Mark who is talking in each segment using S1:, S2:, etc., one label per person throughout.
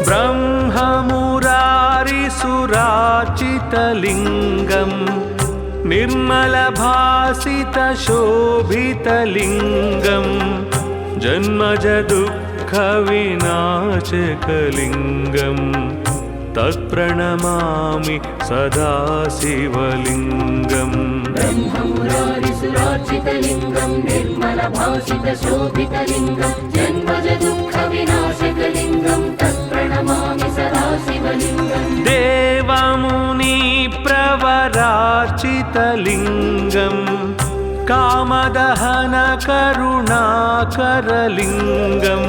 S1: ब्रह्ममुरारिसुराचितलिङ्गं निर्मलभासितशोभितलिङ्गं जन्मजदुःखविनाशकलिङ्गं तत्प्रणमामि सदा शिवलिङ्गम्।
S2: ब्रह्ममुरारिसुरार्चितलिङ्गं निर्मलभासितशोभितलिङ्गं जन्मजदुःखविनाशकलिङ्गं तत्प्रणमामि सदा शिवलिङ्गम्।
S1: देवमुनिप्रवरार्चितलिङ्गं कामदहनकरुणाकरलिङ्गं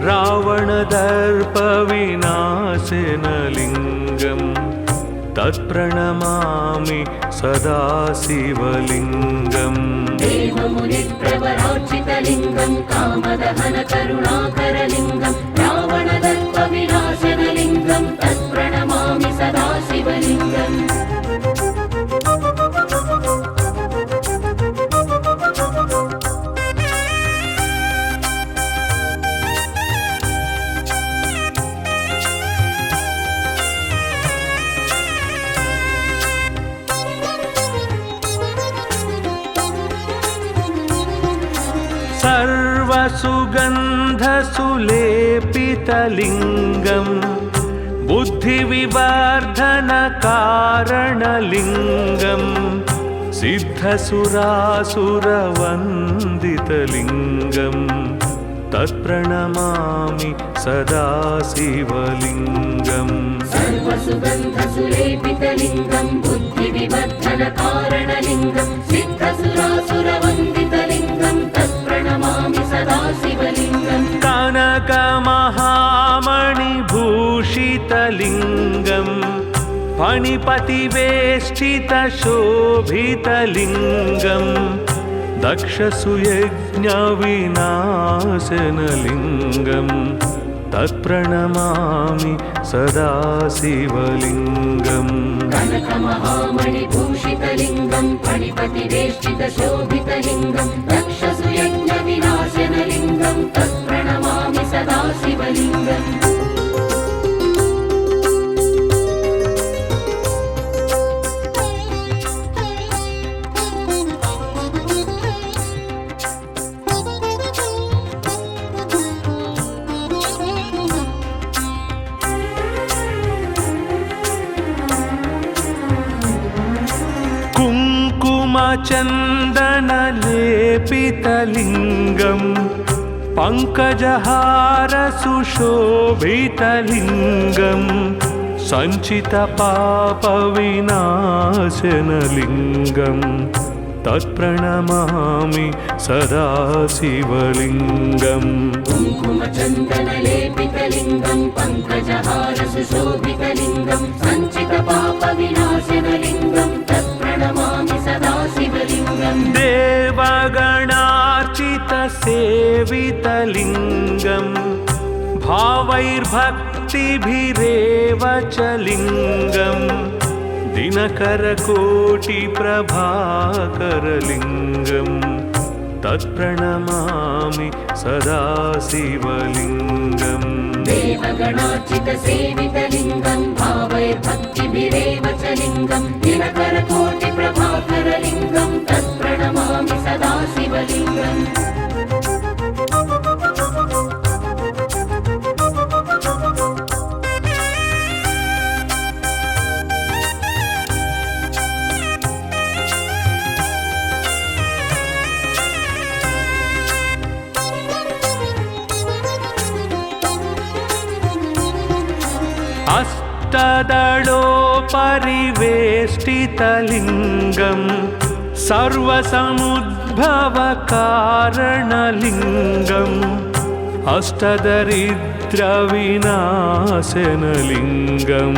S1: रावणदर्पविनाशनलिङ्गं तत्प्रणमामि सदा शिवलिङ्गम्।
S2: देवमुनिप्रवरार्चितलिङ्गं कामदहनकरुणाकरलिङ्गं रावणदर्पविनाशनलिङ्गं तत्प्रणमामि सदा शिवलिङ्गम्।
S1: सर्वसुगन्धसुलेपितलिङ्गं बुद्धिविवर्धनकारणलिङ्गं सिद्धसुरासुरवन्दितलिङ्गं तत्प्रणमामि सदा शिवलिङ्गम्।
S2: सर्वसुगन्धसुलेपितलिङ्गं बुद्धिविवर्धनकारणलिङ्गं सिद्धसुरासुरवन्दितलिङ्गं तत्प्रणमामि सदा शिवलिङ्गम्।
S1: कनकमहामणिभूषितलिङ्गं फणिपतिवेष्टितशोभितलिङ्गं दक्षसुयज्ञविनाशनलिङ्गं तत्प्रणमामि सदा शिवलिङ्गम्।
S2: कनकमहामणिभूषितलिङ्गं फणिपतिवेष्टितशोभितलिङ्गं दक्षसुयज्ञविनाशनलिङ्गं तत्प्रणमामि सदा शिवलिङ्गम्।
S1: कुङ्कुमचन्दनलेपितलिङ्गं पङ्कजहारसुशोभितलिङ्गं सञ्चितपापविनाशनलिङ्गं तत्प्रणमामि सदा शिवलिङ्गम्।
S2: कुङ्कुमचन्दनलेपितलिङ्गं पङ्कजहारसुशोभितलिङ्गं सञ्चितपापविनाशनलिङ्गं तत्प्रणमामि सदा शिवलिङ्गम्।
S1: देवगणार्चितसेवितलिङ्गं भावैर्भक्तिभिरेव च लिङ्गं दिनकरकोटिप्रभाकरलिङ्गं तत्प्रणमामि सदा शिवलिङ्गम्।
S2: देवगणार्चितसेवितलिङ्गं भावैर्भक्तिभिरेव च लिङ्गं दिनकरकोटिप्रभाकरलिङ्गं तत्प्रणमामि सदा शिवलिङ्गम्।
S1: अष्टदलोपरिवेष्टितलिङ्गं सर्वसमुद्भवकारणलिङ्गं अष्टदरिद्रविनाशनलिङ्गं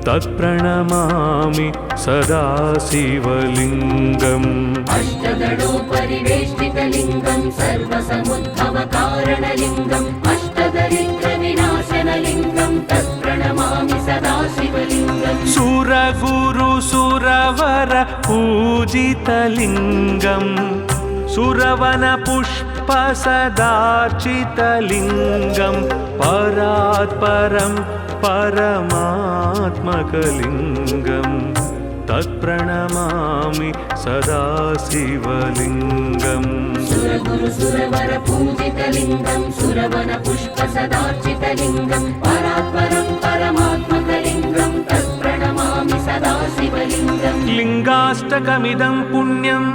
S1: तत्प्रणमामि सदा शिवलिङ्गम्।
S2: अष्टदलोपरिवेष्टितलिङ्गं सर्वसमुद्भवकारणलिङ्गम् अष्टदरिद्रविनाशनलिङ्गं तत्प्रणमामि सदा शिवलिङ्गम्।
S1: सुरगुरुसुरवर पूजितलिङ्गं सुरवनपुष्पसदार्चितलिङ्गं परात् परं परमात्मकलिङ्गं तत्प्रणमामि सदा शिवलिङ्गम्
S2: सुरगुरु सुरवर पूजितलिङ्गं सुरवनपुष्पसदार्चितलिङ्गं परात्परं परमात्मकलिङ्गं तत्प्रणमामि सदा शिवलिङ्गम्
S1: लिङ्गाष्टकमिदं पुण्यं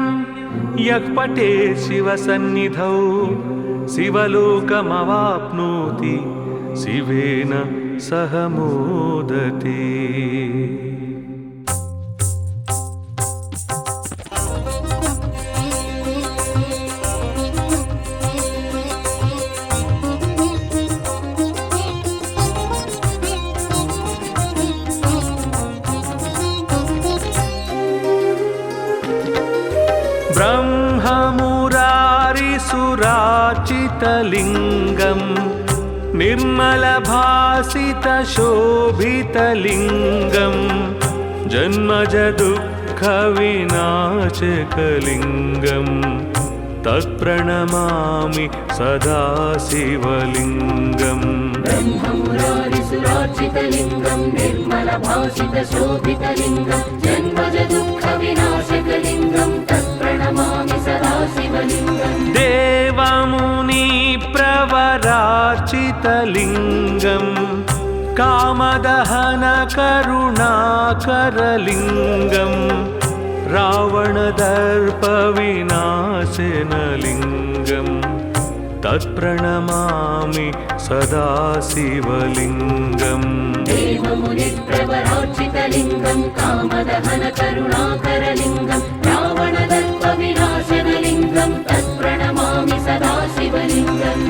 S1: यः पठेत् शिवसन्निधौ शिवलोकमवाप्नोति शिवेन सह मोदते। ब्रह्ममुरारिसुरार्चितलिङ्गं निर्मलभासितशोभितलिङ्गं जन्मजदुःखविनाशकलिङ्गं तत्प्रणमामि सदा शिवलिङ्गम्
S2: ब्रह्ममुरारिसुरार्चितलिङ्गं निर्मलभासितशोभितलिङ्गं जन्मजदुःखविनाशकलिङ्गं तत्प्रणमामि सदा शिवलिङ्गम्
S1: देवमुनिप्रवरार्चितलिङ्गं कामदहनकरुणाकरलिङ्गं रावणदर्पविनाशनलिङ्गं तत्प्रणमामि सदा शिवलिङ्गम्
S2: देवमुनिप्रवरार्चितलिङ्गं कामदहनकरुणाकरलिङ्गं रावणदर्पविनाशनलिङ्गं तत्प्रणमामि सदा शिवलिङ्गम्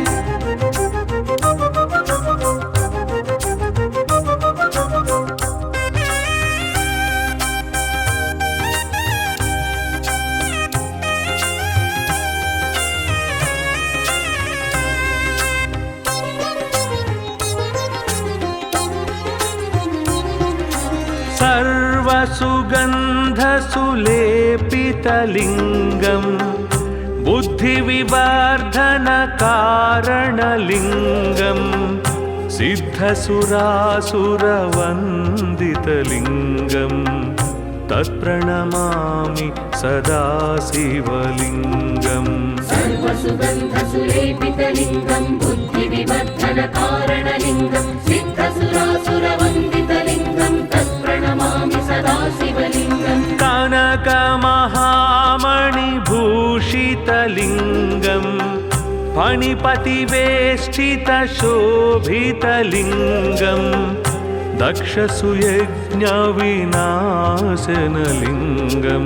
S1: सर्वसुगन्धसुलेपितलिङ्गं बुद्धिविवर्धनकारणलिङ्गं सिद्धसुरासुरवन्दितलिङ्गं तत्प्रणमामि सदा शिवलिङ्गम्
S2: सर्वसुगन्धसुलेपितलिङ्गं बुद्धिविवर्धनकारणलिङ्गं सिद्धसुरासुरवन्दितलिङ्गं तत्प्रणमामि सदा शिवलिङ्गम्
S1: कनकमहामणिभूषितलिङ्गं फणिपतिवेष्टितशोभितलिङ्गं दक्षसुयज्ञविनाशनलिङ्गं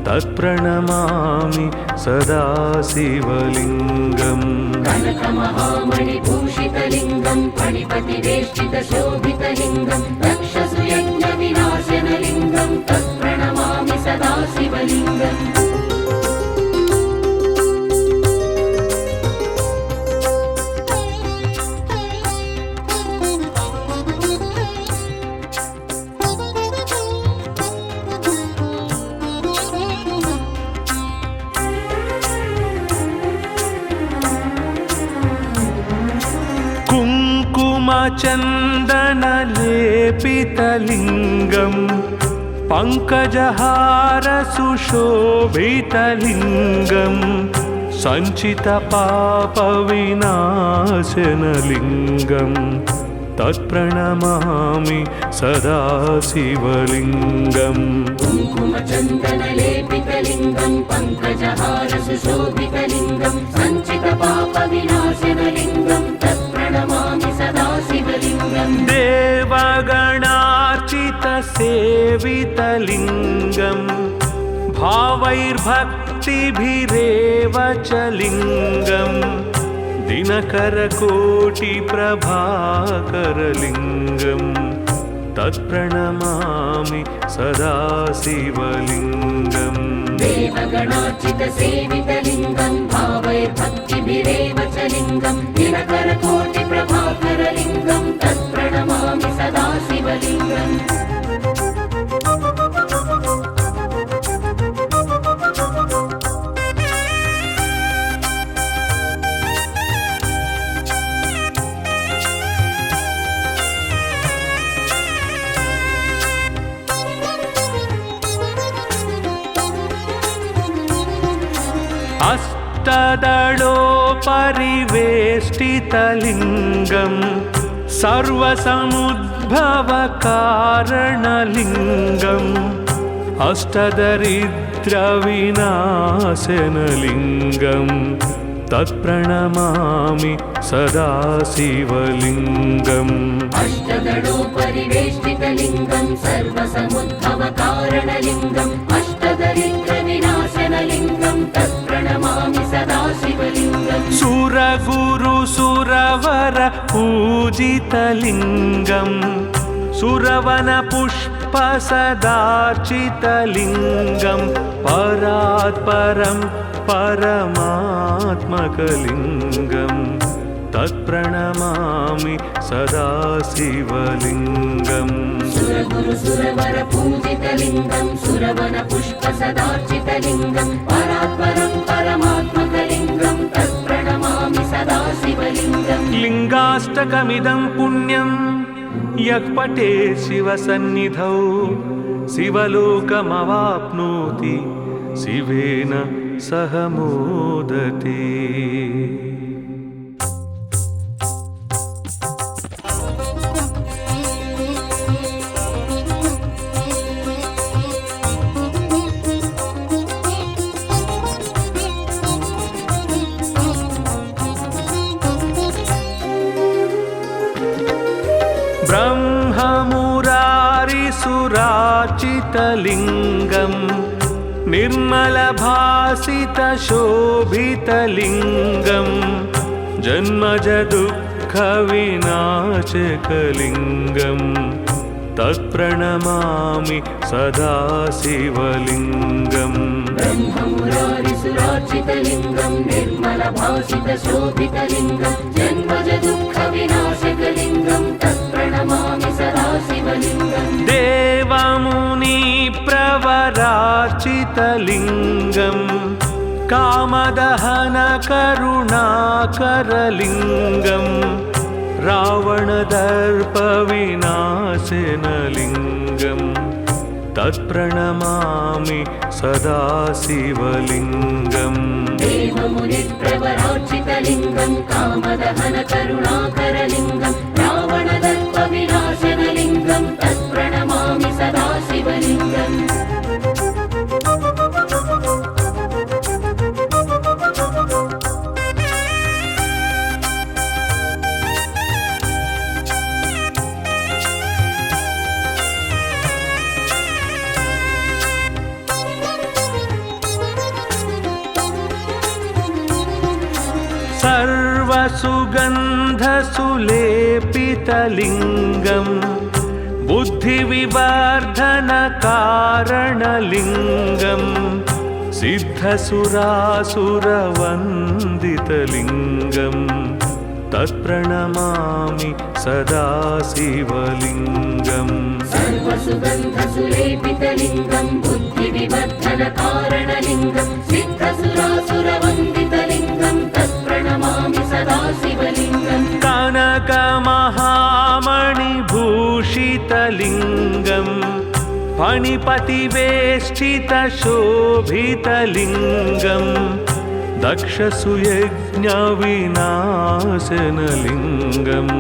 S1: तत्प्रणमामि सदा शिवलिङ्गम्
S2: कनकमहामणिभूषितलिङ्गं फणिपतिवेष्टितशोभितलिङ्गं दक्षसुयज्ञविनाशनलिङ्गं तत्प्रणमामि सदा शिवलिङ्गम्
S1: कुङ्कुमचन्दनलेपितलिङ्गं पङ्कजहारसुशोभितलिङ्गं सञ्चितपापविनाशनलिङ्गं तत्प्रणमामि सदा शिवलिङ्गम्
S2: कुङ्कुमचन्दनलेपितलिङ्गं पङ्कजहारसुशोभितलिङ्गं सञ्चितपापविनाशनलिङ्गं तत्प्रणमामि सदा शिवलिङ्गम्
S1: देवगणार्चितसेवितलिङ्गं भावैर्भक्तिभिरेव च लिङ्गं दिनकरकोटिप्रभाकरलिङ्गं तत्प्रणमामि सदा शिवलिङ्गम्
S2: देवगणार्चितसेवितलिङ्गं भावैर्भक्तिभिरेव च लिङ्गं दिनकरकोटिप्रभाकरलिङ्गं तत्प्रणमामि सदा शिवलिङ्गम्
S1: सर्पदलोपरिवेष्टितलिङ्गम् सर्वसमुद्भवकारणलिङ्गम् अष्टदरिद्रविनाशनलिङ्गम् तत्प्रणमामि सदा शिवलिङ्गम्
S2: अष्टदलोपरिवेष्टितलिङ्गं सर्वसमुद्भवकारणलिङ्गम् अष्टदरिद्रविनाशनलिङ्गं तत्प्रणमामि सदा शिवलिङ्गम्
S1: सुरगुरुसुरवर पूजितलिङ्गम् सुरवनपुष्पसदार्चितलिङ्गं परात्परं परमात्मकलिङ्गं तत्प्रणमामि सदा शिवलिङ्गम्
S2: सुरगुरुसुरवर पूजितलिङ्गं सुरवनपुष्पसदार्चितलिङ्गं परात्परं परमात्मकलिङ्गं तत्प्रणमामि सदा शिवलिङ्गम्
S1: लिङ्गाष्टकमिदं पुण्यं यः पठे शिवसन्निधौ शिवलोकमवाप्नोति शिवेन सह मोदते। ब्रह्ममुरारिसुरार्चितलिङ्गम् निर्मलभासितशोभितलिङ्गम् जन्मजदुःखविनाशकलिङ्गम् तत्प्रणमामि सदा शिवलिङ्गम्
S2: ब्रह्ममुरारिसुरार्चितलिङ्गं निर्मलभासितशोभितलिङ्गं जन्मजदुःखविनाशकलिङ्गं तत्प्रणमामि सदा शिवलिङ्गम्
S1: देवमुनिप्रवरार्चितलिङ्गम् कामदहनकरुणाकरलिङ्गम् रावणदर्पविनाशनलिङ्गम् तत्प्रणमामि सदा शिवलिङ्गम्
S2: देवमुनिप्रवरार्चितलिङ्गं कामदहनकरुणाकरलिङ्गं रावणदर्पविनाशनलिङ्गं तत्प्रणमामि सदा शिवलिङ्गम्
S1: सर्वसुगन्धसुलेपितलिङ्गम् बुद्धिविवर्धनकारणलिङ्गम् सिद्धसुरासुरवन्दितलिङ्गम् तत्प्रणमामि सदा शिवलिङ्गम्
S2: सर्वसुगन्धसुलेपितलिङ्गं बुद्धिविवर्धनकारणलिङ्गं सिद्धसुरासुरवन्दितलिङ्गं तत्प्रणमामि सदा शिवलिङ्गम्
S1: कनकमहामणिभूषितलिङ्गम् फणिपतिवेष्टितशोभितलिङ्गम् दक्षसुयज्ञविनाशनलिङ्गम्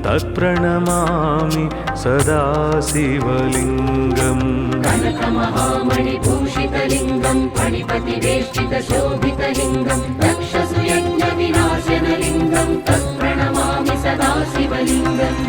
S1: तत्प्रणमामि सदा शिवलिङ्गम्
S2: कनकमहामणिभूषितलिङ्गं फणिपतिवेष्टितशोभितलिङ्गं दक्षसुयज्ञविनाशनलिङ्गं तत्प्रणमामि सदा शिवलिङ्गम्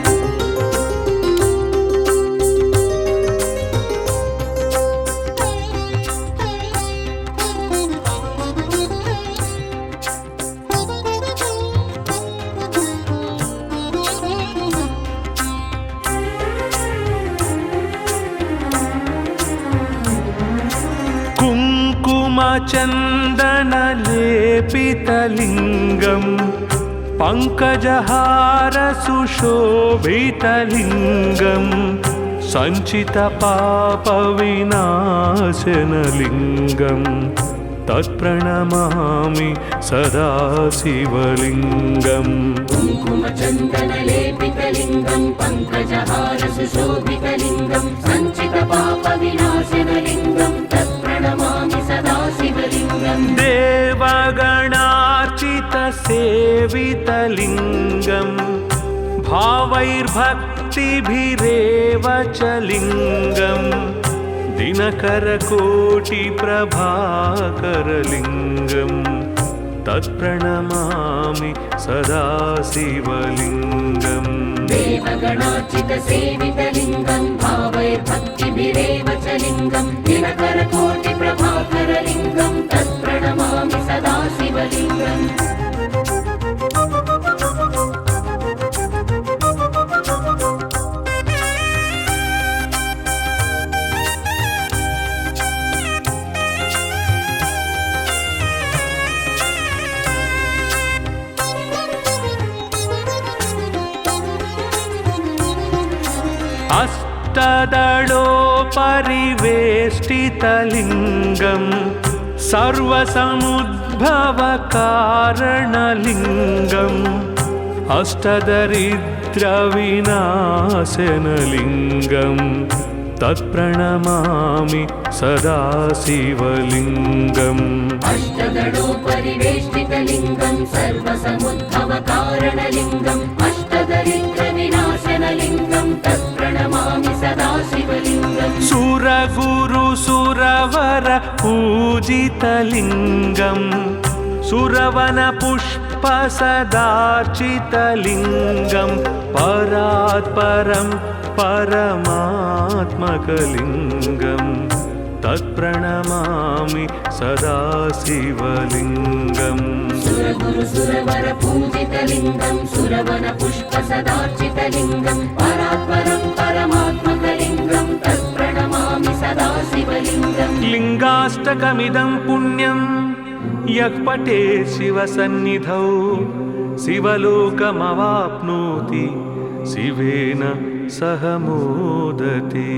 S1: कुङ्कुमचन्दनलेपितलिङ्गम् पङ्कजहारसुशोभितलिङ्गम् सञ्चितपापविनाशनलिङ्गम् तत्प्रणमामि सदा शिवलिङ्गम्
S2: कुङ्कुमचन्दनलेपितलिङ्गं पङ्कजहारसुशोभितलिङ्गं सञ्चितपापविनाशनलिङ्गं तत्प्रणमामि सदा शिवलिङ्गम्
S1: देवगण भावैर्भक्तिभिरेव च लिङ्गं दिनकरकोटिप्रभाकरलिङ्गं तत्प्रणमामि सदा शिवलिङ्गम्
S2: देवगणार्चितसेवितलिङ्गं भावैर्भक्तिभिरेव च लिङ्गं दिनकरकोटिप्रभाकरलिङ्गं तत्प्रणमामि सदा शिवलिङ्गम्
S1: अष्टदलोपरिवेष्टितलिङ्गं सर्वसमुद्भवकारणलिङ्गम् अष्टदरिद्रविनाशनलिङ्गं तत्प्रणमामि सदा शिवलिङ्गम्
S2: अष्टदलोपरिवेष्टितलिङ्गं सर्वसमुद्भवकारणलिङ्गम् अष्टदरिद्रविनाशनलिङ्गं तत्प्रणमामि सदा शिवलिङ्गम्
S1: सुरगुरुसुरवर पूजितलिङ्गं सुरवनपुष्पसदार्चितलिङ्गं परात्परं परमात्मकलिङ्गं तत्प्रणमामि सदा शिवलिङ्गम्
S2: सुरगुरुसुरवर पूजितलिङ्गं सुरवनपुष्पसदार्चितलिङ्गं परात्परं परमात्मकलिङ्गं तत्प्रणमामि सदा शिवलिङ्गम्
S1: लिङ्गाष्टकमिदं पुण्यं यः पठेत् शिवसन्निधौ शिवलोकमवाप्नोति शिवेन सह मोदते।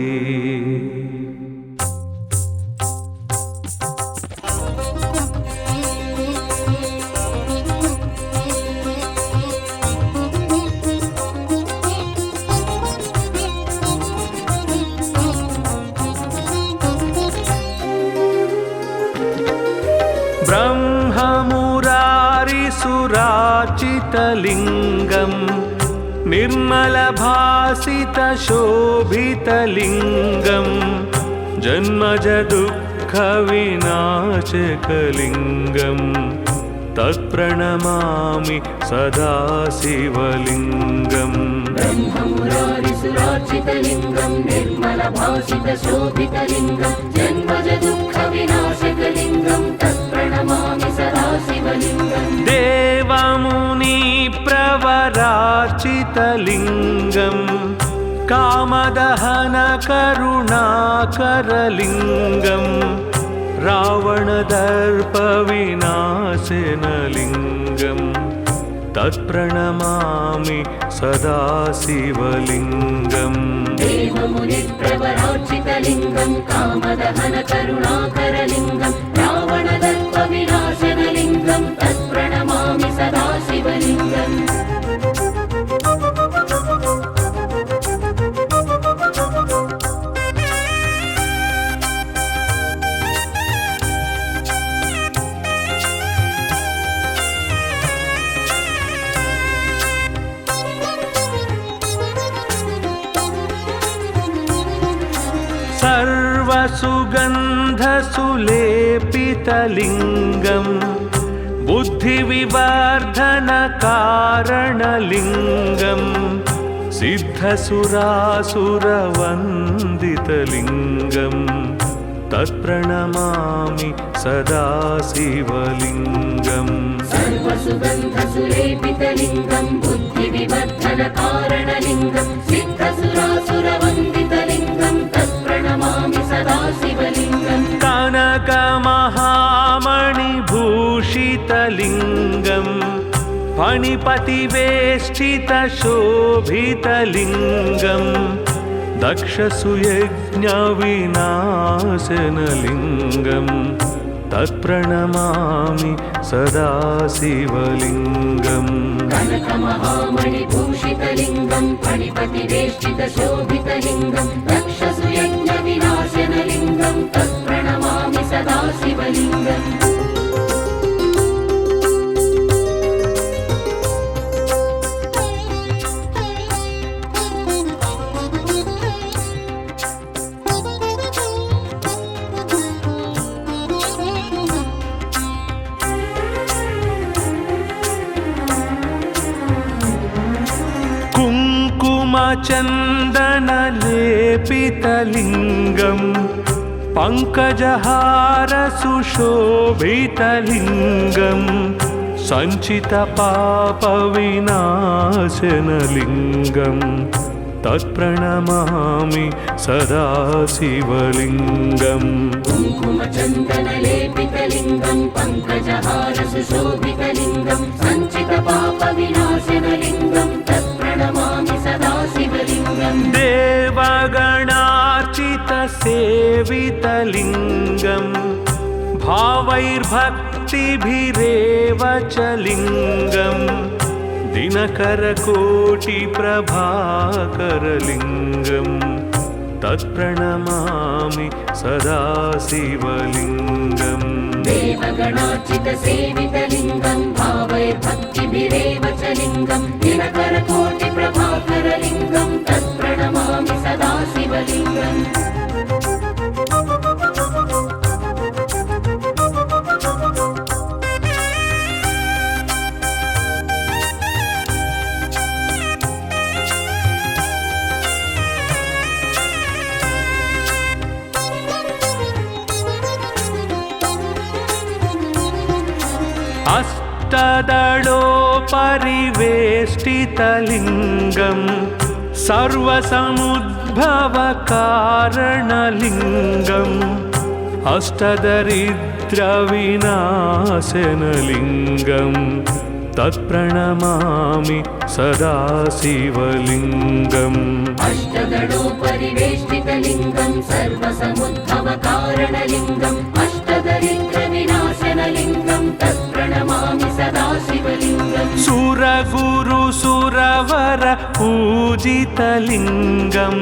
S1: ब्रह्ममुरारिसुरार्चितलिङ्गं निर्मलभासितशोभितलिङ्गं जन्मजदुःखविनाशकलिङ्गं तत्प्रणमामि सदा शिवलिङ्गम्
S2: ब्रह्ममुरारिसुरार्चितलिङ्गं निर्मलभासितशोभितलिङ्गं जन्मजदुःखविनाशकलिङ्गं तत्प्रणमामि सदा शिवलिङ्गम्
S1: देवमुनिप्रवरार्चितलिङ्गं कामदहनकरुणाकरलिङ्गं रावणदर्पविनाशनलिङ्गं तत्प्रणमामि सदा शिवलिङ्गम्
S2: देवमुनिप्रवरार्चितलिङ्गं कामदहनकरुणाकरलिङ्गं रावणदर्पविनाशनलिङ्गं तत्प्रणमामि सदा शिवलिङ्गम्
S1: सर्वसुगन्धसुलेपितलिङ्गं बुद्धिविवर्धनकारणलिङ्गं सिद्धसुरासुरवन्दितलिङ्गं तत्प्रणमामि सदा शिवलिङ्गम्
S2: सर्वसुगन्धसुलेपितलिङ्गं बुद्धिविवर्धनकारणलिङ्गं सिद्धसुरासुरवन्दितलिङ्गं तत्प्रणमामि सदा शिवलिङ्गम्
S1: कनकमहामणिभूषितलिङ्गं फणिपतिवेष्टितशोभितलिङ्गं दक्षसुयज्ञविनाशनलिङ्गं तत्प्रणमामि सदा शिवलिङ्गम्
S2: कनकमहामणिभूषितलिङ्गं फणिपतिवेष्टितशोभितलिङ्गं दक्षसुयज्ञविनाशनलिङ्गं तत्प्रणमामि सदा शिवलिङ्गम्
S1: कुङ्कुमचन्दनलेपितलिङ्गं पङ्कजहारसुशोभितलिङ्गं सञ्चितपापविनाशनलिङ्गं तत्प्रणमामि सदा शिवलिङ्गम्
S2: कुङ्कुमचन्दनलेपितलिङ्गं पङ्कजहारसुशोभितलिङ्गं सञ्चितपापविनाशनलिङ्गं तत्प्रणमामि सदा शिवलिङ्गम्
S1: देवगणार्चितसेवितलिङ्गं भावैर्भक्तिभिरेव च लिङ्गं दिनकरकोटिप्रभाकरलिङ्गं तत्प्रणमामि सदा शिवलिङ्गम्
S2: देवगणार्चितसेवितलिङ्गं भावैर्भक्तिभिरेव च लिङ्गं दिनकरकोटिप्रभाकरलिङ्गं तत्प्रणमामि सदा शिवलिङ्गम्
S1: अष्टदलोपरिवेष्टितलिङ्गं सर्वसमुद्भवकारणलिङ्गम् अष्टदरिद्रविनाशनलिङ्गं तत्प्रणमामि सदा शिवलिङ्गम्
S2: अष्टदलोपरिवेष्टितलिङ्गं सर्वसमुद्भवकारणलिङ्गम् अष्टदरिद्रविनाशनलिङ्गं तत्प्रणमामि सदा शिवलिङ्गम्
S1: सुरगुरुसुरवर पूजितलिङ्गं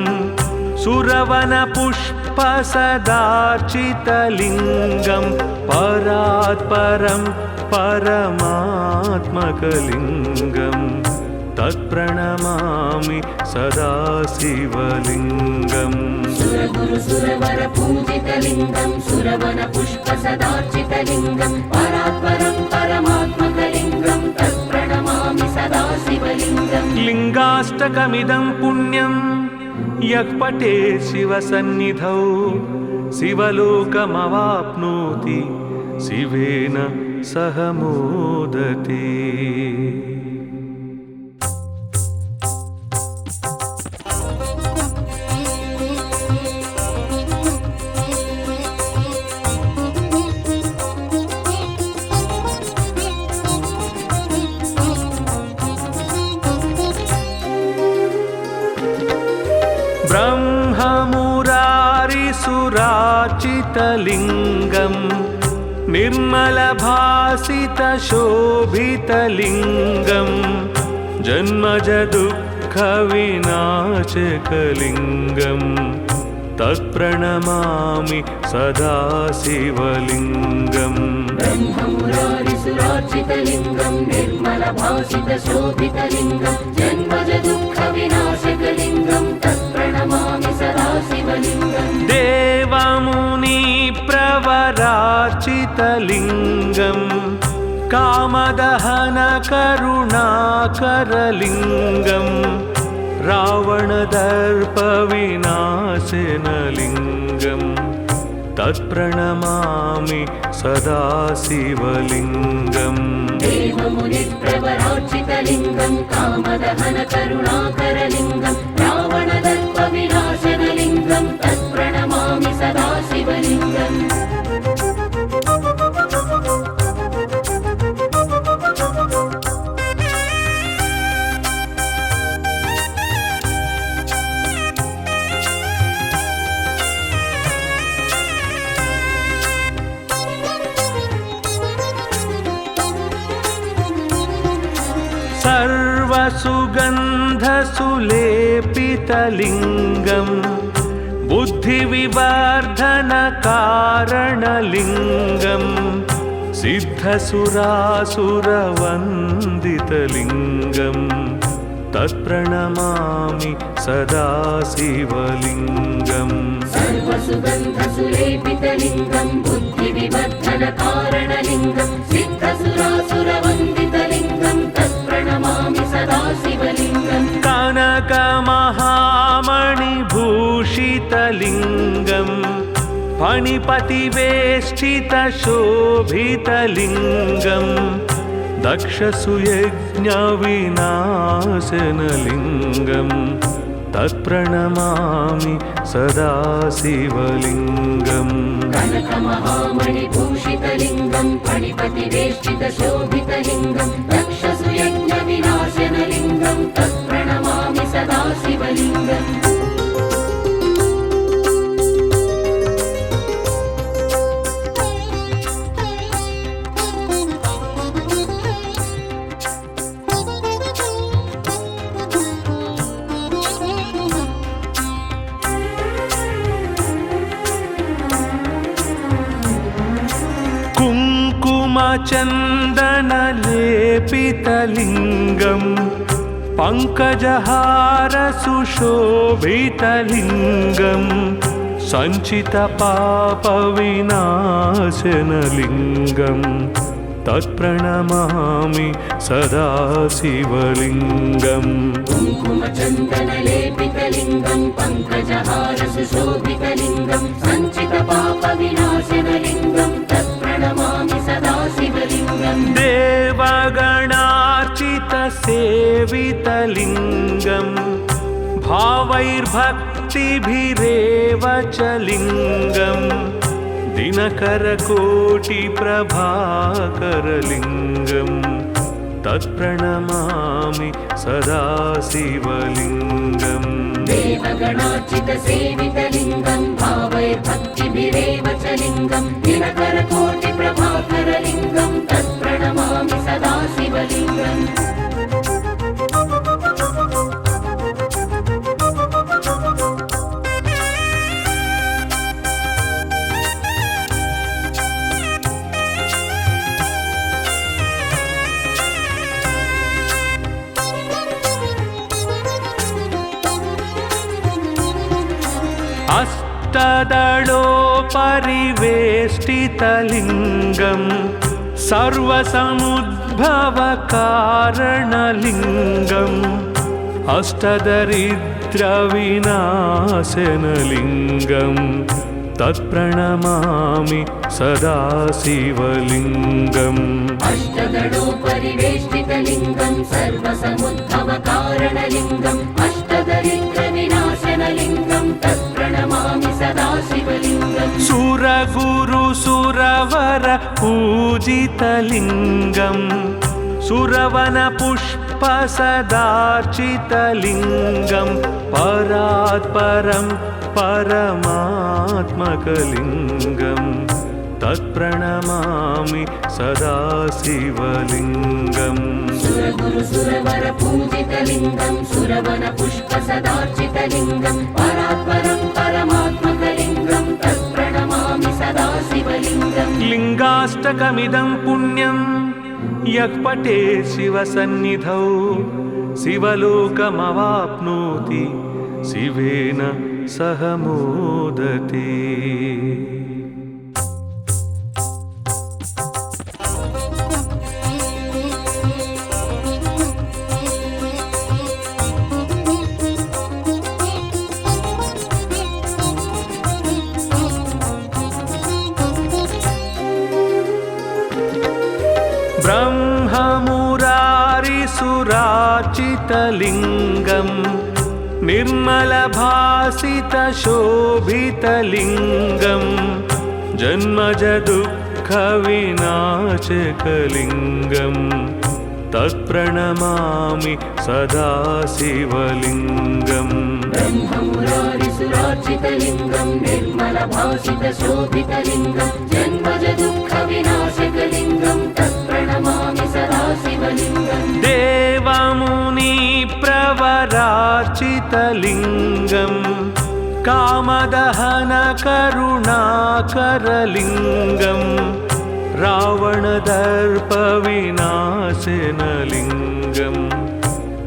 S1: सुरवनपुष्पसदार्चितलिङ्गं परात्परं परमात्मकलिङ्गं तत्प्रणमामि सदा शिवलिङ्गम्
S2: सुरगुरुसुरवर पूजितलिङ्गं सुरवनपुष्पसदार्चितलिङ्गं परात्परं परमात्मकलिङ्गं तत्प्रणमामि सदा शिवलिङ्गम्
S1: लिङ्गाष्टकमिदं पुण्यं यः पठे शिवसन्निधौ शिवलोकमवाप्नोति शिवेन सह मोदते। ब्रह्ममुरारिसुरार्चितलिङ्गं निर्मलभासितशोभितलिङ्गं जन्मजदुःखविनाशकलिङ्गं तत्प्रणमामि सदा शिवलिङ्गम्
S2: ब्रह्ममुरारिसुरार्चितलिङ्गं निर्मलभासितशोभितलिङ्गं जन्मजदुःखविनाशकलिङ्गं तत्प्रणमामि सदा शिवलिङ्गम्
S1: देवमुनिप्रवरार्चितलिङ्गं कामदहनकरुणाकरलिङ्गं रावणदर्पविनाशनलिङ्गं तत्प्रणमामि सदा शिवलिङ्गम्
S2: देवमुनिप्रवरार्चितलिङ्गं कामदहनकरुणाकरलिङ्गं रावणदर्पविनाशनलिङ्गं तत्प्रणमामि सदा शिवलिङ्गम्
S1: सर्वसुगन्धसुलेपितलिङ्गं बुद्धिविवर्धनकारणलिङ्गं सिद्धसुरासुरवन्दितलिङ्गं तत्प्रणमामि सदा शिवलिङ्गम्
S2: सर्वसुगन्धसुलेपितलिङ्गं बुद्धिविवर्धनकारणलिङ्गं सिद्धसुरासुरवन्दितलिङ्गं तत्प्रणमामि सदा शिवलिङ्गम्
S1: कनकमहामणिभूषितलिङ्गं फणिपतिवेष्टितशोभितलिङ्गं दक्षसुयज्ञविनाशनलिङ्गं तत्प्रणमामि सदा शिवलिङ्गम्
S2: कनकमहामणिभूषितलिङ्गं फणिपतिवेष्टितशोभितलिङ्गं दक्षसुयज्ञविनाशनलिङ्गं तत्प्रणमामि सदा शिवलिङ्गम्
S1: कुङ्कुमचन्दनलेपितलिङ्गं पङ्कजहारसुशोभितलिङ्गं सञ्चितपापविनाशनलिङ्गं तत्प्रणमामि सदा शिवलिङ्गम्
S2: कुङ्कुमचन्दनलेपितलिङ्गं पङ्कजहारसुशोभितलिङ्गं सञ्चितपापविनाशनलिङ्गं तत्प्रणमामि सदा शिवलिङ्गम्
S1: देवगणार्चितसेवितलिङ्गं भावैर्भक्तिभिरेव च लिङ्गं दिनकरकोटिप्रभाकरलिङ्गं तत्प्रणमामि सदा शिवलिङ्गम्
S2: देवगणार्चितसेवितलिङ्गं भावैर्भक्तिभिरेव च लिङ्गं दिनकरकोटिप्रभाकरलिङ्गं तत्प्रणमामि सदा शिवलिङ्गम्
S1: अष्टदलोपरिवेष्टितलिङ्गं सर्वसमुद्भवकारणलिङ्गम् अष्टदरिद्रविनाशनलिङ्गं तत्प्रणमामि सदा शिवलिङ्गम्
S2: अष्टदलोपरिवेष्टितलिङ्गं सर्वसमुद्भवकारणलिङ्गम् अष्टदरिद्रविनाशनलिङ्गं तत्प्रणमामि सदा शिवलिङ्गम्
S1: सुरगुरुसुरवर पूजितलिङ्गं सुरवनपुष्पसदार्चितलिङ्गं परात्परं परमात्मकलिङ्गं तत्प्रणमामि सदा शिवलिङ्गम्
S2: सुरगुरुसुरवर पूजितलिङ्गं सुरवनपुष्पसदार्चितलिङ्गं परात्परं परमात्मकलिङ्गं तत्प्रणमामि सदा शिवलिङ्गम्
S1: लिङ्गाष्टकमिदं पुण्यं यः पठेत् शिवसन्निधौ शिवलोकमवाप्नोति शिवेन सह मोदते। ब्रह्ममुरारिसुरार्चितलिङ्गं निर्मलभासितशोभितलिङ्गं जन्मजदुःखविनाशकलिङ्गं तत्प्रणमामि सदा शिवलिङ्गम्
S2: ब्रह्ममुरारिसुरार्चितलिङ्गं निर्मलभासितशोभितलिङ्गं जन्मजदुःखविनाशकलिङ्गं तत्प्रणमामि सदा शिवलिङ्गम्
S1: देवमुनिप्रवरार्चितलिङ्गं कामदहनकरुणाकरलिङ्गं रावणदर्पविनाशनलिङ्गं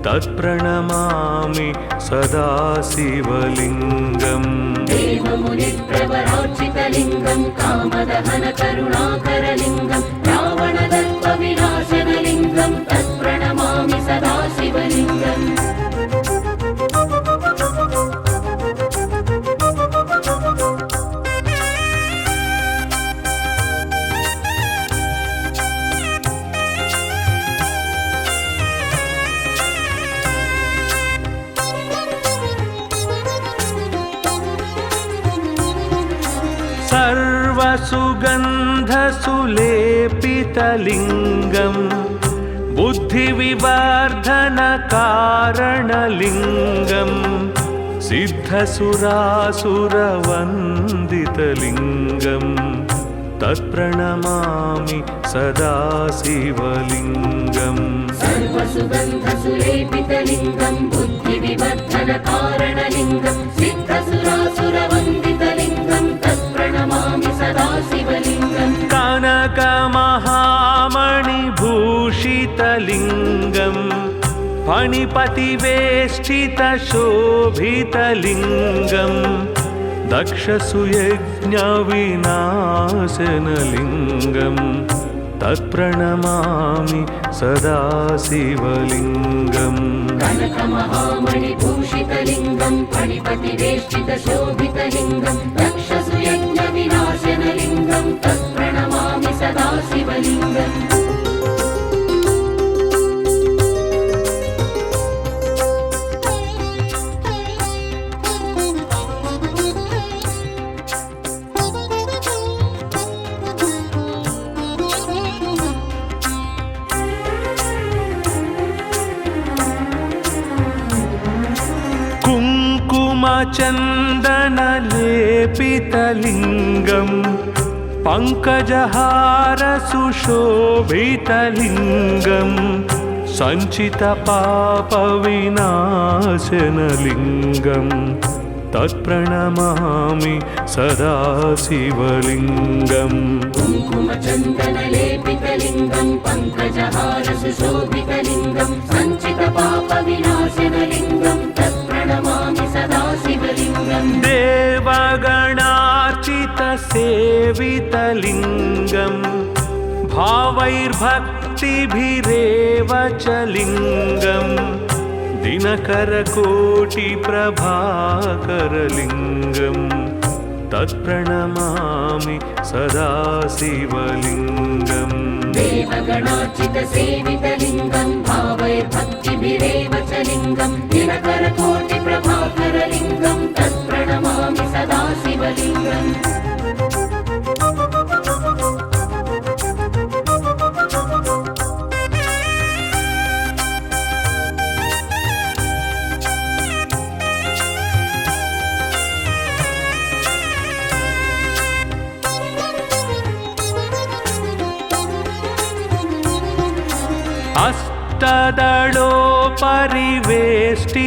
S1: तत्प्रणमामि सदा शिवलिङ्गम्
S2: देवमुनिप्रवरार्चितलिङ्गं कामदहनकरुणाकरलिङ्गं रावणदर्पविनाशनलिङ्गं तत्प्रणमामि सदा शिवलिङ्गम्
S1: सर्वसुगन्धसुलेपितलिङ्गं बुद्धिविवर्धनकारणलिङ्गं सिद्धसुरासुरवन्दितलिङ्गं तत्प्रणमामि सदा शिवलिङ्गम्
S2: सर्वसुगन्धसुलेपितलिङ्गं बुद्धिविवर्धनकारणलिङ्गं सिद्धसुरासुरवन्दितलिङ्गं तत्प्रणमामि सदा शिवलिङ्गम्
S1: कनकमहामणिभूषितलिङ्गं फणिपतिवेष्टितशोभितलिङ्गं दक्षसुयज्ञविनाशनलिङ्गं तत्प्रणमामि सदा शिवलिङ्गम्
S2: कनकमहामणिभूषितलिङ्गं फणिपतिवेष्टितशोभितलिङ्गं दक्षसुयज्ञविनाशनलिङ्गं तत्प्रणमामि सदा शिवलिङ्गम्
S1: कुङ्कुमचन्दनलेपितलिङ्गं पङ्कजहारसुशोभितलिङ्गं सञ्चितपापविनाशनलिङ्गं तत्प्रणमामि सदा शिवलिङ्गम्
S2: कुङ्कुमचन्दनलेपितलिङ्गं पङ्कजहारसुशोभितलिङ्गं सञ्चितपापविनाशनलिङ्गं तत्प्रणमामि सदा शिवलिङ्गम्
S1: देवगणार्चितसेवितलिङ्गं भावैर्भक्तिभिरेव च लिङ्गं दिनकरकोटिप्रभाकरलिङ्गं तत्प्रणमामि सदा शिवलिङ्गम्
S2: देवगणार्चितसेवितलिङ्गं भावैर्भक्तिभिरेव च लिङ्गं दिनकरकोटिप्रभाकरलिङ्गं तत्प्रणमामि सदा शिवलिङ्गम्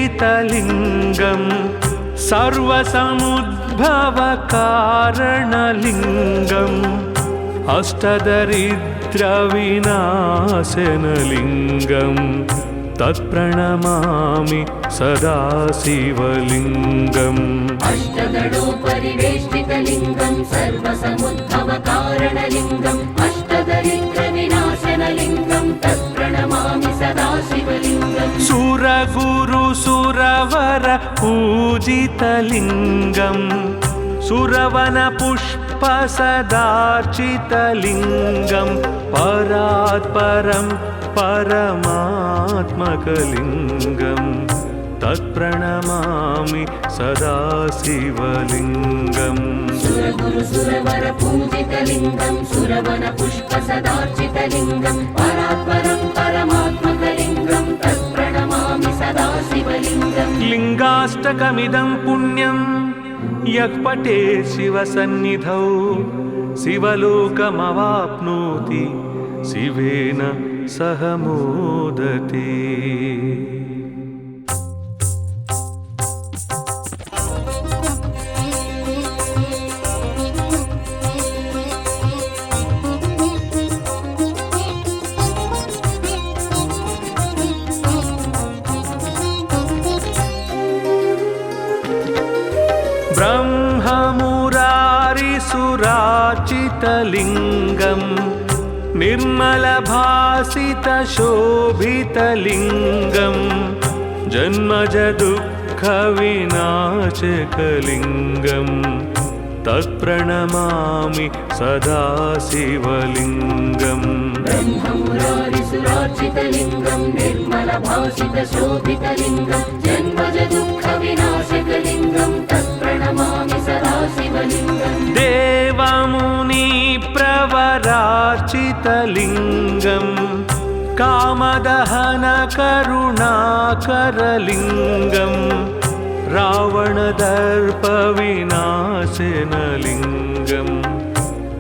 S1: अष्टदलोपरिवेष्टितलिङ्गं सर्वसमुद्भवकारणलिङ्गम् अष्टदरिद्रविनाशनलिङ्गं तत्प्रणमामि सदा शिवलिङ्गम्
S2: अष्टदलोपरिवेष्टितलिङ्गं सर्वसमुद्भवकारणलिङ्गम् अष्टदरिद्रविनाशनलिङ्गं तत्प्रणमामि सदा शिवलिङ्गम्
S1: सुरगुरुसुरवर पूजितलिङ्गं सुरवनपुष्पसदार्चितलिङ्गं परात्परं परमात्मकलिङ्गं तत्प्रणमामि सदा शिवलिङ्गम्
S2: सुरगुरुसुरवरपूजितलिङ्गं सुरवनपुष्पसदार्चितलिङ्गं परात्परं परमात्मकलिङ्गं तत्प्रणमामि सदा शिवलिङ्गम्
S1: लिङ्गाष्टकमिदं पुण्यं यः पठेत् शिवसन्निधौ शिवलोकमवाप्नोति शिवेन सह मोदते। ब्रह्ममुरारिसुराचितलिङ्गं निर्मलभासितशोभितलिङ्गं जन्मजदुःखविनाशकलिङ्गं तत्प्रणमामि सदा शिवलिङ्गम्
S2: ब्रह्ममुरारिसुरार्चितलिङ्गं निर्मलभासितशोभितलिङ्गं जन्मजदुःखविनाशकलिङ्गं तत्प्रणमामि सदा शिवलिङ्गम्
S1: देवमुनि शिवरार्चितलिङ्गं कामदहनकरुणाकरलिङ्गं रावणदर्पविनाशनलिङ्गं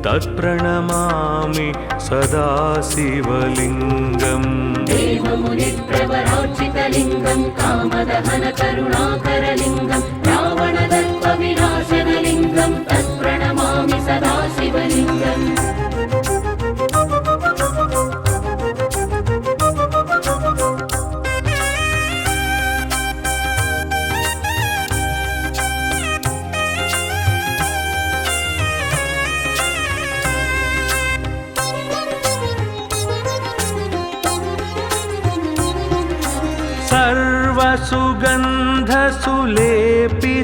S1: तत्प्रणमामि सदा शिवलिङ्गम्
S2: देवमुनिप्रवरार्चितलिङ्गं कामदहनकरुणाकरलिङ्गं रावणदर्पविनाशनलिङ्गं तत्प्रणमामि सदा शिवलिङ्गम्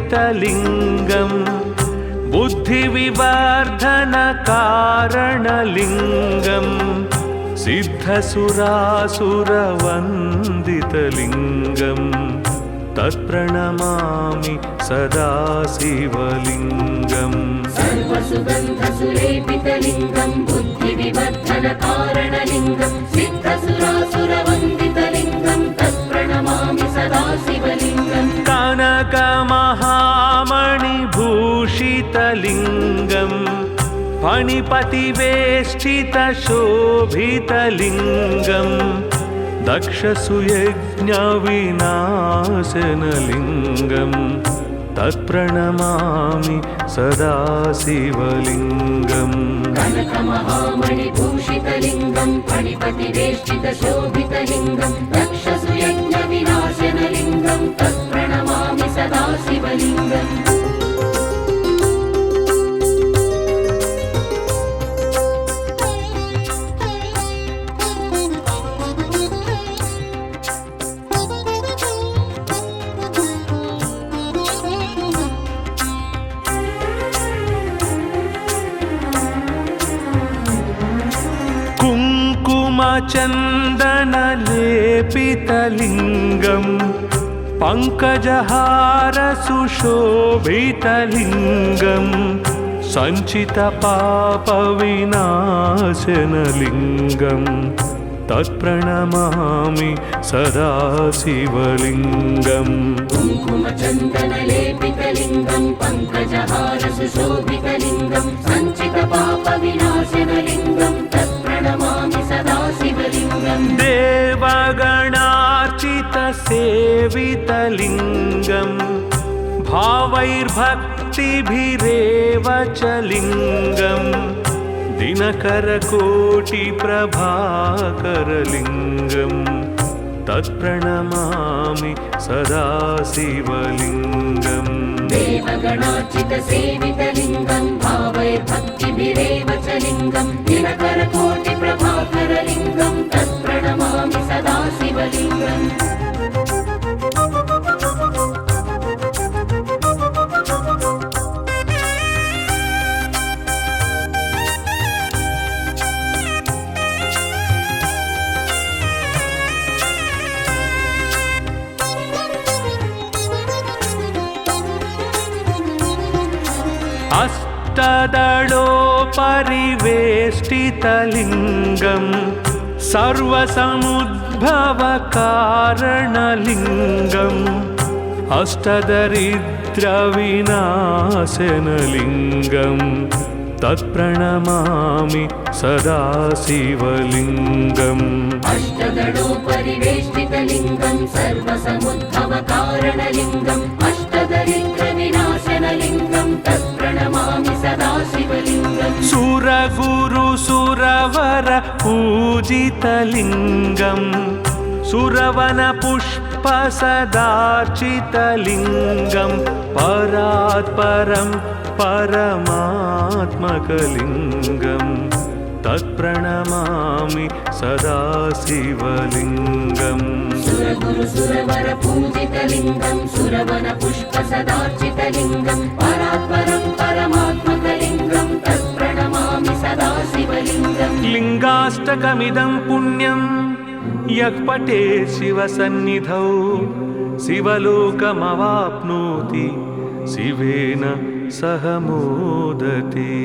S1: सर्वसुगन्धसुलेपितलिङ्गं बुद्धिविवर्धनकारणलिङ्गं सिद्धसुरासुरवन्दितलिङ्गं तत्प्रणमामि सदा शिवलिङ्गम्
S2: सर्वसुगन्धसुलेपितलिङ्गं बुद्धिविवर्धनकारणलिङ्गं सिद्धसुरासुरवन्दितलिङ्गं तत्प्रणमामि सदा शिवलिङ्गम्
S1: कनकमहामणिभूषितलिङ्गं फणिपतिवेष्टितशोभितलिङ्गं दक्षसुयज्ञविनाशनलिङ्गं तत्प्रणमामि सदा शिवलिङ्गम्
S2: कनकमहामणिभूषितलिङ्गं फणिपतिवेष्टितशोभितलिङ्गं दक्षसुयज्ञविनाशनलिङ्गं तत्प्रणमामि सदा शिवलिङ्गम्
S1: कुङ्कुमचन्दनलेपितलिङ्गं पङ्कजहारसुशोभितलिङ्गं सञ्चितपापविनाशनलिङ्गं तत्प्रणमामि सदा शिवलिङ्गम्
S2: कुङ्कुमचन्दनलेपितलिङ्गं पङ्कजहारसुशोभितलिङ्गं सञ्चितपापविनाशनलिङ्गं तत्प्रणमामि सदा शिवलिङ्गम्
S1: देवगणार्चितसेवितलिङ्गं भावैर्भक्तिभिरेव च लिङ्गं दिनकरकोटिप्रभाकरलिङ्गं तत्प्रणमामि सदा शिवलिङ्गम्
S2: देवगणार्चितसेवितलिङ्गं भावैर्भक्तिभिरेव च लिङ्गं दिनकरकोटिप्रभाकरलिङ्गं तत्प्रणमामि सदा शिवलिङ्गम्
S1: अष्टदलोपरिवेष्टितलिङ्गं सर्वसमुद्भवकारणलिङ्गम् अष्टदरिद्रविनाशनलिङ्गं तत्प्रणमामि सदा शिवलिङ्गम्
S2: अष्टदलोपरिवेष्टितलिङ्गं सर्वसमुद्भवकारणलिङ्गम् अष्टदरिद्रविनाशनलिङ्गं तत्प्रणमामि सदा शिवलिङ्गम्
S1: सुरगुरुसुरवर पूजितलिङ्गं सुरवनपुष्पसदार्चितलिङ्गं परात्परं परमात्मकलिङ्गं तत्प्रणमामि सदा शिवलिङ्गम्
S2: सुरगुरुसुरवर पूजितलिङ्गं सुरवनपुष्पसदार्चितलिङ्गं परात्परं परमात्मकलिङ्गं तत्प्रणमामि सदा शिवलिङ्गम्
S1: लिङ्गाष्टकमिदं पुण्यं यः पठेत् शिवसन्निधौ शिवलोकमवाप्नोति शिवेन सह मोदते।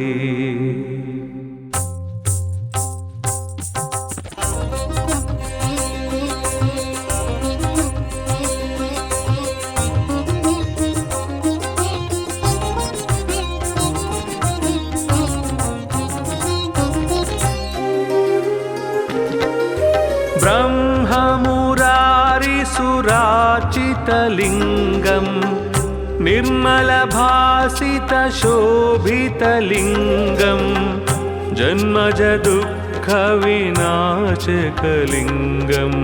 S1: निर्मलभासितलिङ्गम् निर्मलभासितशोभितलिङ्गम् जन्मज दुःखविनाशकलिङ्गम्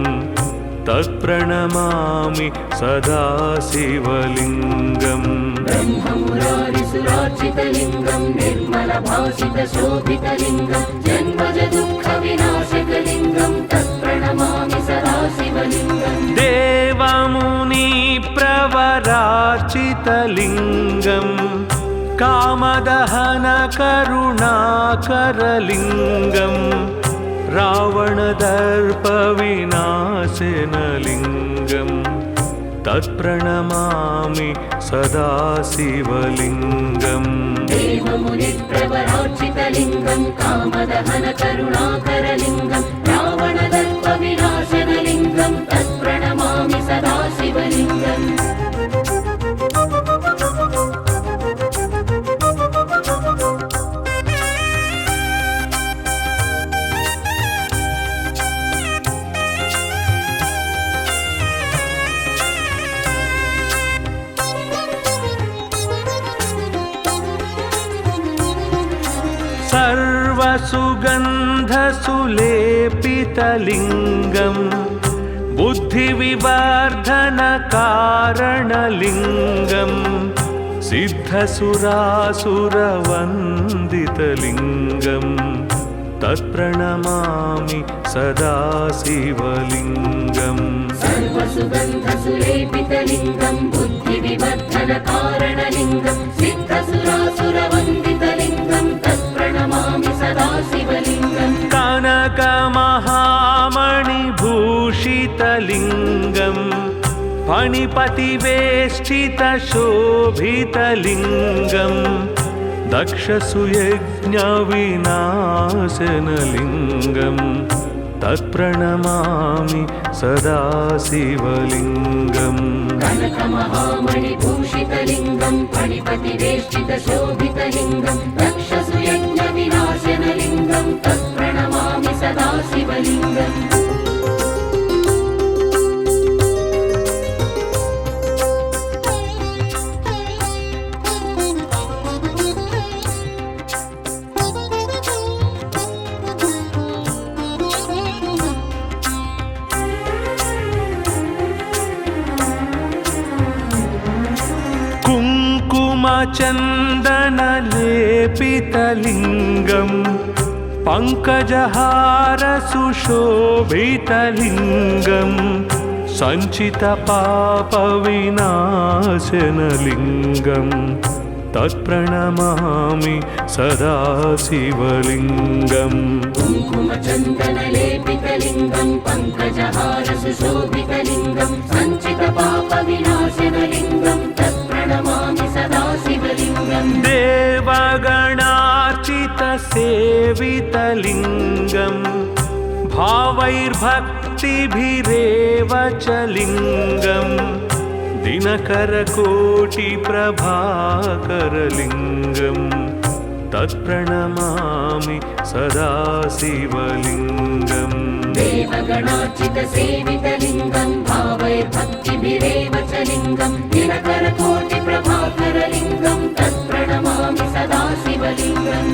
S1: तत्प्रणमामि सदा शिवलिङ्गम्
S2: ब्रह्ममुरारिसुरार्चितलिङ्गं निर्मलभासितशोभितलिङ्गं जन्मज दुःखविनाशकलिङ्गं तत्प्रणमामि सदा शिवलिङ्गम्
S1: देवमुनिप्रवरार्चितलिङ्गम् कामदहनकरुणाकरलिङ्गम् रावणदर्पविनाशनलिङ्गम् तत्प्रणमामि सदा शिवलिङ्गम्
S2: देवमुनिप्रवरार्चितलिङ्गं कामदहनकरुणाकरलिङ्गं रावणदर्पविनाशनलिङ्गं तत्प्रणमामि सदा शिवलिङ्गम्
S1: सर्वसुगन्धसुलेपितलिङ्गम् बुद्धिविवर्धनकारणलिङ्गम् सिद्धसुरासुरवन्दितलिङ्गम् तत्प्रणमामि सदा शिवलिङ्गम्
S2: सर्वसुगन्धसुलेपितलिङ्गं बुद्धिविवर्धनकारणलिङ्गं सिद्धसुरासुरवन्दितलिङ्गं तत्प्रणमामि सदा शिवलिङ्गम्
S1: कनकमहामणिभूषितलिङ्गम् फणिपतिवेष्टितशोभितलिङ्गम् दक्षसुयज्ञविनाशनलिङ्गम् तत्प्रणमामि सदा शिवलिङ्गम्
S2: कनकमहामणिभूषितलिङ्गं फणिपतिवेष्टितशोभितलिङ्गं दक्षसुयज्ञविनाशनलिङ्गं तत्प्रणमामि सदा शिवलिङ्गम्
S1: कुङ्कुमचन्दनलेपितलिङ्गम् पङ्कजहारसुशोभितलिङ्गम् सञ्चितपापविनाशनलिङ्गम् तत्प्रणमामि सदा शिवलिङ्गम्
S2: कुङ्कुमचन्दनलेपितलिङ्गं पङ्कजहारसुशोभितलिङ्गं सञ्चितपापविनाशनलिङ्गं तत्प्रणमामि सदा शिवलिङ्गम्
S1: देवगणार्चितसेवितलिङ्गम् भावैर्भक्तिभिरेव च लिङ्गम् दिनकरकोटिप्रभाकरलिङ्गम् तत्प्रणमामि सदा शिवलिङ्गम्
S2: देवगणार्चितसेवितलिङ्गं भावैर्भक्तिभिरेव च लिङ्गं दिनकरकोटिप्रभाकरलिङ्गं तत्प्रणमामि सदा शिवलिङ्गम्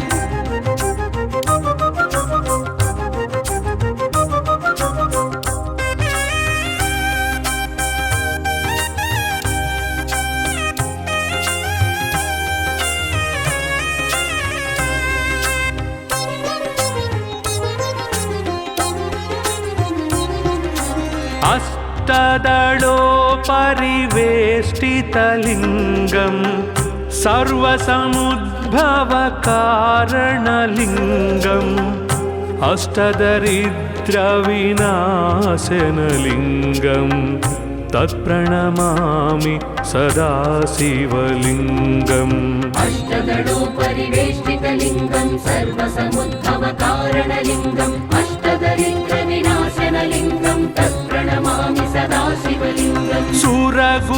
S1: अष्टदलोपरिवेष्टितलिङ्गम् सर्वसमुद्भवकारणलिङ्गम् अष्टदरिद्रविनाशनलिङ्गम् तत्प्रणमामि सदा शिवलिङ्गम्
S2: अष्टदलोपरिवेष्टितलिङ्गं सर्वसमुद्भवकारणलिङ्गम् अष्टदरिद्रविनाशनलिङ्गं तत्प्रणमामि सदा शिवलिङ्गम्
S1: सुरगुरुसुरवर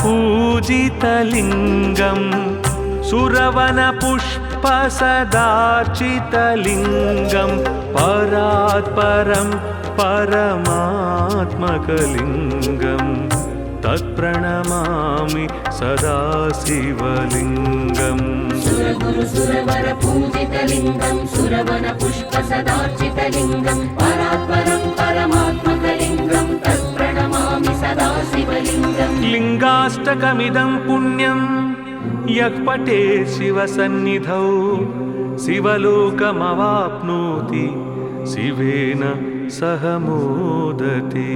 S1: पूजितलिङ्गम् सुरवनपुष्पसदार्चितलिङ्गम् परात् परं परमात्मकलिङ्गं तत्प्रणमामि सदा शिवलिङ्गम्
S2: सुरगुरु सुरवर पूजितलिङ्गं सुरवन पुष्प सदार्चितलिङ्गं परात्परं परमात्मकलिङ्गं तत्प्रणमामि सदा शिवलिङ्गम्
S1: लिङ्गाष्टकमिदं पुण्यं यः पठेत् शिवसन्निधौ शिवलोकमवाप्नोति शिवेन सह मोदते।